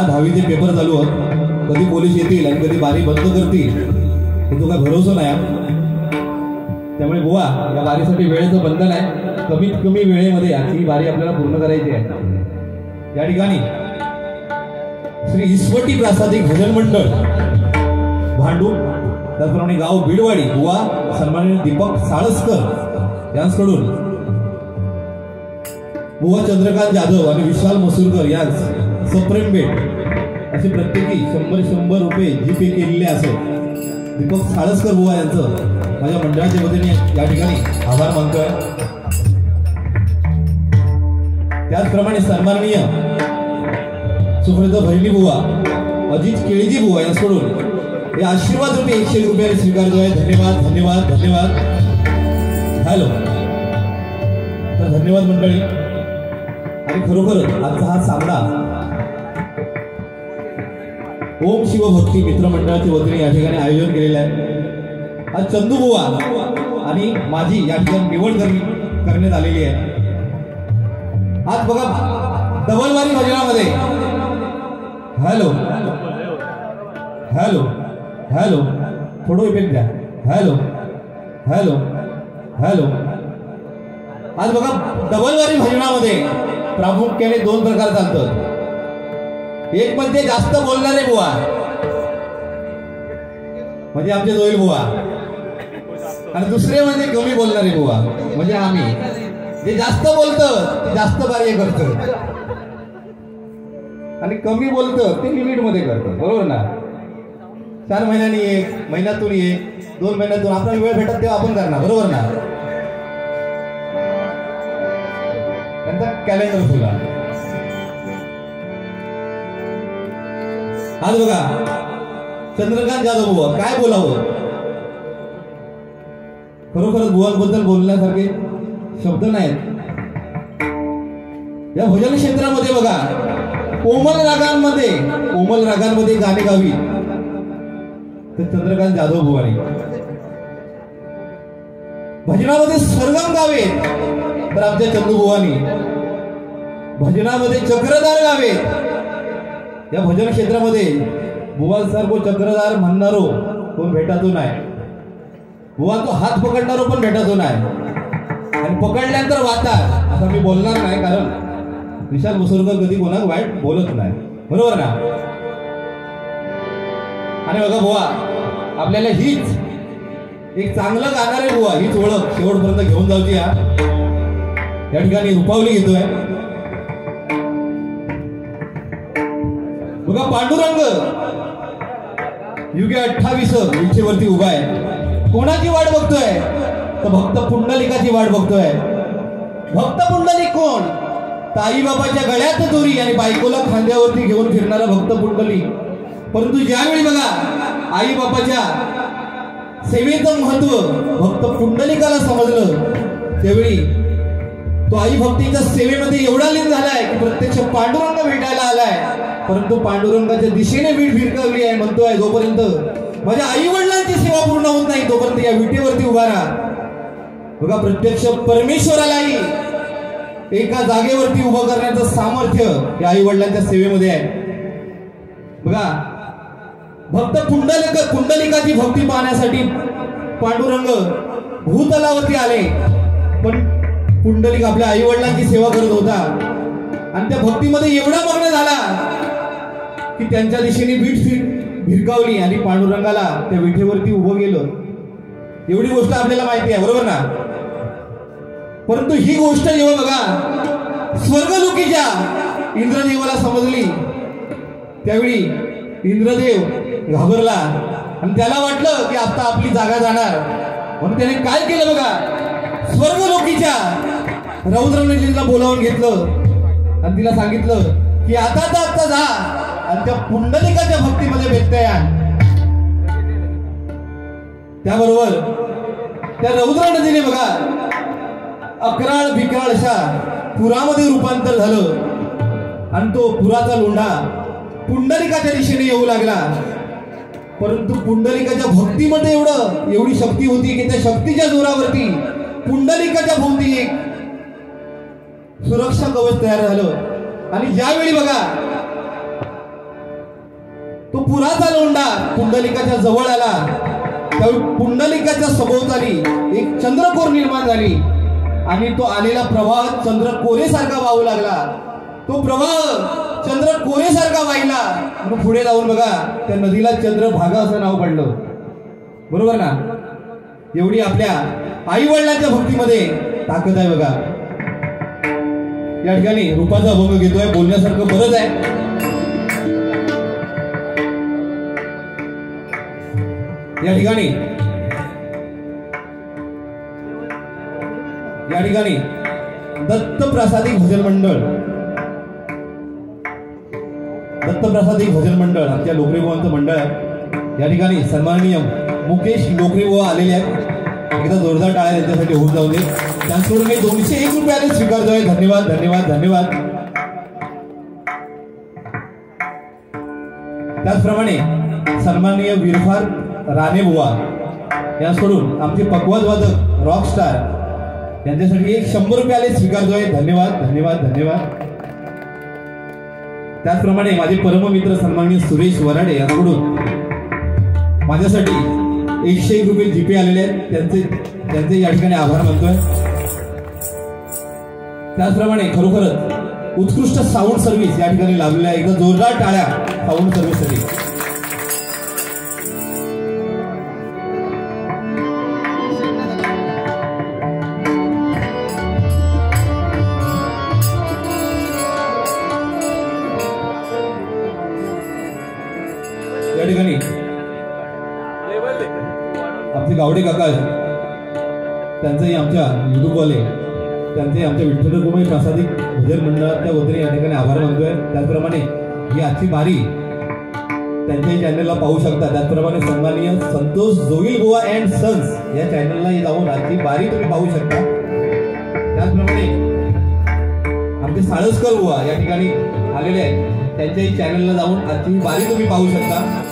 10वीचे paper चालू आहेत, कधी पोलीस येतील आणि कधी बारी बंद करतील हे तो काय भरोसा नाही. त्यामुळे बुवा या बारीसाठी वेळेचं बंधन आहे, कमीत कमी वेळेमध्ये ही बारी आपल्याला पूर्ण करायची आहे. या ठिकाणी श्री इसवटी प्रासादिक भजन मंडळ भांडूप, त्याचप्रमाणे गाव बिडवाडी बुवा सन्माननीय दीपक साळसकर यांच्याकडून बुवा चंद्रकांत जाधव आणि विशाल मसूरकर यांस सप्रेम भेट असे प्रत्येकी 100 रुपये जीपे केलेले असेल. दीपक साळसकर बुवा यांचं माझ्या मंडळाच्या वतीने या ठिकाणी आभार मानतोय. त्याचप्रमाणे सन्माननीय सुप्रसिद्ध भैली बुवा अजित केळीजी बुवा यांच्याकडून हे आशीर्वाद रुपये 100 रुपये स्वीकारतोय. धन्यवाद धन्यवाद धन्यवाद. हॅलो, तर धन्यवाद मंडळी. आणि खरोखरच आजचा हा सामना ओम शिवभक्ती मित्र मंडळाच्या वतीने या ठिकाणी आयोजन केलेलं आहे. आज चंदू बुवा आणि माझी या ठिकाणी निवड करण्यात आलेली आहे. आज बघा डबलवारी भजनामध्ये हॅलो हॅलो हॅलो थोडं इफेक्ट द्या. Hello hello hello. आज बघा डबलवारी भजनामध्ये प्रामुख्याने 2 प्रकार चालतात. एक म्हणजे जास्त बोलणारे बुवा म्हणजे आमचे जोईल बुवा, आणि दुसरे म्हणजे कमी बोलणारे बुवा म्हणजे आम्ही. जे जास्त बोलतं ते जास्त कार्य करतं आणि कमी बोलतं ते लिमिट मध्ये करतं. बरोबर ना? 4 महिन्यांनी एक, महिन्यातून एक, 2 महिन्यातून आपल्याला वेळ भेटत तेव्हा आपण करणार. बरोबर ना? त्यांचा कॅलेंडर फुला. आज बघा चंद्रकांत जाधव बुवा काय बोलावं, खरोखरच बुवांबद्दल बोलण्यासारखे शब्द नाहीत. या भजन क्षेत्रामध्ये बघा कोमल रागांमध्ये गाणे गावी तर चंद्रकांत जाधव बुवानी, भजनामध्ये सरगम गावे तर आमच्या चंदू बुवानी, भजनामध्ये चक्रधार गावे. या भजन क्षेत्रामध्ये बुवांसारखं चक्रधार म्हणणारो कोण भेटातो नाही. बुवांचा हात पकडणारो पण भेटातो नाही, आणि पकडल्यानंतर वाचा असं मी बोलणार नाही, कारण विशाल मसूरकर कधी कोणाला वाईट बोलत नाही. बरोबर ना? आणि बघा बुवा आपल्याला हीच एक चांगलं गाणारे बुवा हीच ओळख शेवटपर्यंत घेऊन जाऊची. या ठिकाणी रुपावली घेतोय. बघा पांडुरंग युगे 28 विठेवरती उभा आहे. कोणाची वाट बघतोय? तर भक्त पुंडलिकाची वाट बघतोय. भक्त पुंडलिक कोण? तर आई बाबाच्या गळ्यात दोरी आणि बायकोला खांद्यावरती घेऊन फिरणारा भक्त पुंडलिक. परंतु ज्यावेळी बघा आई बाबाच्या सेवेचं महत्व भक्त पुंडलिकाला समजलं, त्यावेळी तो आई भक्तीच्या सेवेमध्ये एवढा लीन झालाय की प्रत्यक्ष पांडुरंग भेटायला आलाय. परंतु पांडुरंगाच्या दिशेने वीट भिरकावली आहे. म्हणतोय जोपर्यंत माझ्या आई वडिलांची सेवा पूर्ण होत नाही तोपर्यंत या विटेवरती उभा राहा. बघा प्रत्यक्ष परमेश्वरालाही एका जागेवरती उभं करण्याचं सामर्थ्य या आई वडिलांच्या सेवेमध्ये आहे. बघा भक्त पुंडलिकाची भक्ती पाहण्यासाठी पांडुरंग भूतलावरती आले, पण पुंडलिक आपल्या आई वडिलांची सेवा करत होता आणि त्या भक्तीमध्ये एवढा मग्न झाला की त्यांच्या दिशेने वीट भिरकावली आणि पांडुरंगाला त्या विठेवरती उभं गेलं. एवढी गोष्ट आपल्याला माहिती आहे. बरोबर ना? परंतु ही गोष्ट जेव्हा बघा स्वर्गलोकीच्या इंद्रदेवाला समजली, त्यावेळी इंद्रदेव घाबरला आणि त्याला वाटलं की आता आपली जागा जाणार. म्हणून त्याने काय केलं बघा, स्वर्गलोकीच्या रौद्रनजीला बोलावून घेतलं आणि तिला सांगितलं की आता जा आणि त्या पुंडलिकाच्या भक्तीमध्ये व्यत्यय आण. त्याबरोबर त्या रौद्रनजीने बघा अकराळ बिकराळ अशा पुरामध्ये रूपांतर झालं आणि तो पुराचा लोंढा पुंडलिकाच्या दिशेने येऊ लागला. परंतु पुंडलिकाच्या भक्तीमध्ये एवढी शक्ती होती की त्या शक्तीच्या जोरावरती पुंडलिकाच्या भोवती एक सुरक्षा कवच तयार झालं. आणि ज्यावेळी बघा पुराचा लोंढा पुंडलिकाच्या जवळ आला त्यावेळी पुंडलिकाच्या सभोवताली एक चंद्रकोर निर्माण झाली आणि तो आलेला प्रवाह चंद्रकोरेसारखा वाहू लागला. तो प्रवाह चंद्रकोरेसारखा वाहिला. मग पुढे जाऊन बघा त्या नदीला चंद्रभागा असं नाव पडलं. बरोबर ना? एवढी आपल्या आई वडिलांच्या भक्तीमध्ये ताकद आहे बघा. या ठिकाणी रूपाचा अभंग घेतोय. बोलण्यासारखं बरंच आहे. या ठिकाणी दत्त प्रसादिक भजन मंडळ आमच्या लोकरेबुवांचं मंडळ आहे. या ठिकाणी सन्माननीय मुकेश लोकरेबुवा आलेले आहेत. एकदा जोरदार टाळ्या त्यांच्यासाठी होऊन जाऊ दे. त्यांच्याकडून मी 201 रुपयाने स्वीकारतोय. धन्यवाद धन्यवाद धन्यवाद. त्याचप्रमाणे सन्माननीय विरफार राणेबुवा यांच्याकडून आमचे पकवाज वादक रॉकस्टार यांच्यासाठी 100 रुपयाने स्वीकारतोय. धन्यवाद धन्यवाद धन्यवाद. त्याचप्रमाणे माझे परममित्र सन्माननीय सुरेश वराडे यांच्याकडून माझ्यासाठी 101 रुपये जीपे आलेले आहेत. त्यांचे या ठिकाणी आभार मानतोय. त्याचप्रमाणे खरोखरच उत्कृष्ट साऊंड सर्व्हिस या ठिकाणी लाभलेल्या आहे. एकदा जोरदार टाळ्या साऊंड सर्व्हिससाठी. या ठिकाणी आपले गावडे काका त्यांचंही आमच्या युट्यूबवाले त्यांचे आमच्या विठ्ठल रखुमाई प्रासादिक भजन मंडळाच्या वतीने या ठिकाणी आभार मानतोय. त्याचप्रमाणे ही आजची बारी त्यांच्याही चॅनलला पाहू शकता. त्याचप्रमाणे सन्माननीय संतोष जोगिल बुवा अँड सन्स या चॅनलला जाऊन आजची बारी तुम्ही पाहू शकता. त्याचप्रमाणे आमचे साळसकर बुवा या ठिकाणी आलेले आहेत. त्यांच्याही चॅनलला जाऊन आजची बारी तुम्ही पाहू शकता.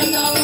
Oh,